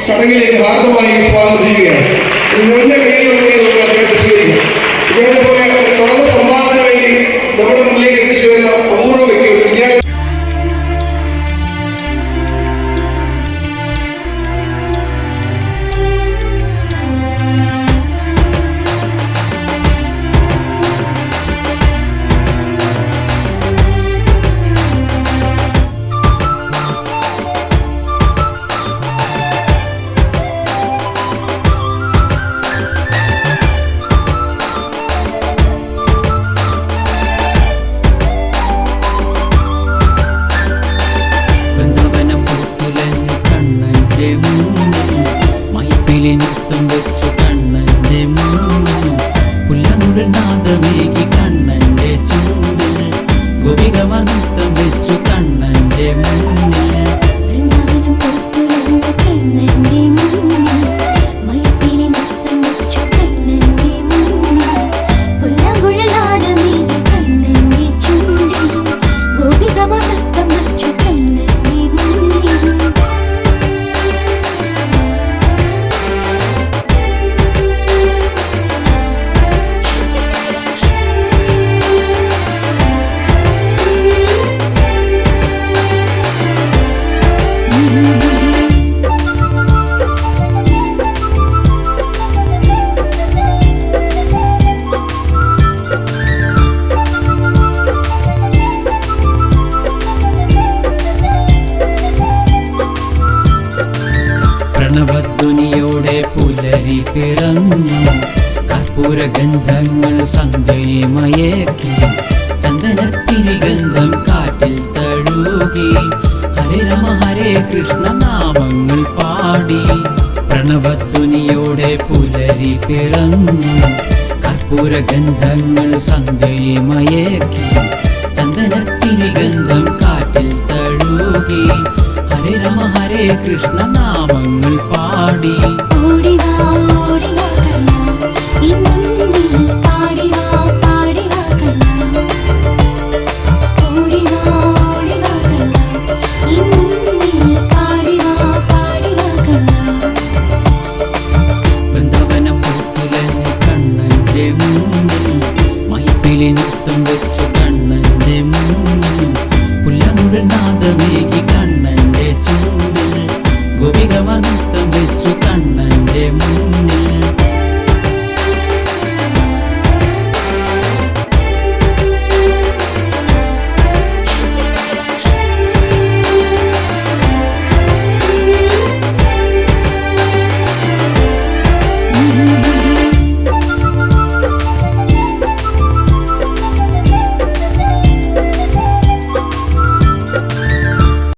ചടങ്ങിലേക്ക് ഹാർദമായി സ്വാഗതം ചെയ്യുകയാണ്. നിറഞ്ഞ കൈയോടെ നമുക്ക് അദ്ദേഹത്തെ സ്വീകരിക്കാം. ഇദ്ദേഹത്തെ പോലെ തുറന്ന സംവാദത്തിന് വേണ്ടി നമ്മുടെ മുന്നിലേക്ക് എത്തിച്ചു വരുന്ന അപൂർവ വ്യക്തി ഒരു വിദ്യാർത്ഥി. നൃത്തം വെച്ചു കണ്ണന്റെ മുന്നിൽ പുല്ലമുഴൽ നാദമേകി കണ്ണന്റെ ചുണ്ടിൽ ഗോപികമാർ നൃത്തം വെച്ചു കണ്ണന്റെ മുന്നിൽ പ്രണവധ്വനിയോടെ പുലരി പിറന്നു കർപ്പൂര ഗന്ധങ്ങൾ സന്ധ്യയെ മയക്കി ചന്ദനത്തിരി ഗന്ധം കാറ്റിൽ തഴുകി ഹരേ രാമ ഹരേ കൃഷ്ണ നാമങ്ങൾ പാടി. പ്രണവധ്വനിയോടെ പുലരി പിറന്നു കർപ്പൂര ഗന്ധങ്ങൾ സന്ധ്യയെ മയക്കി ചന്ദനത്തിരി ഗന്ധം കാറ്റിൽ തഴുകി ഹരേ രാമ ഹരേ കൃഷ്ണ നാമങ്ങൾ പാടി.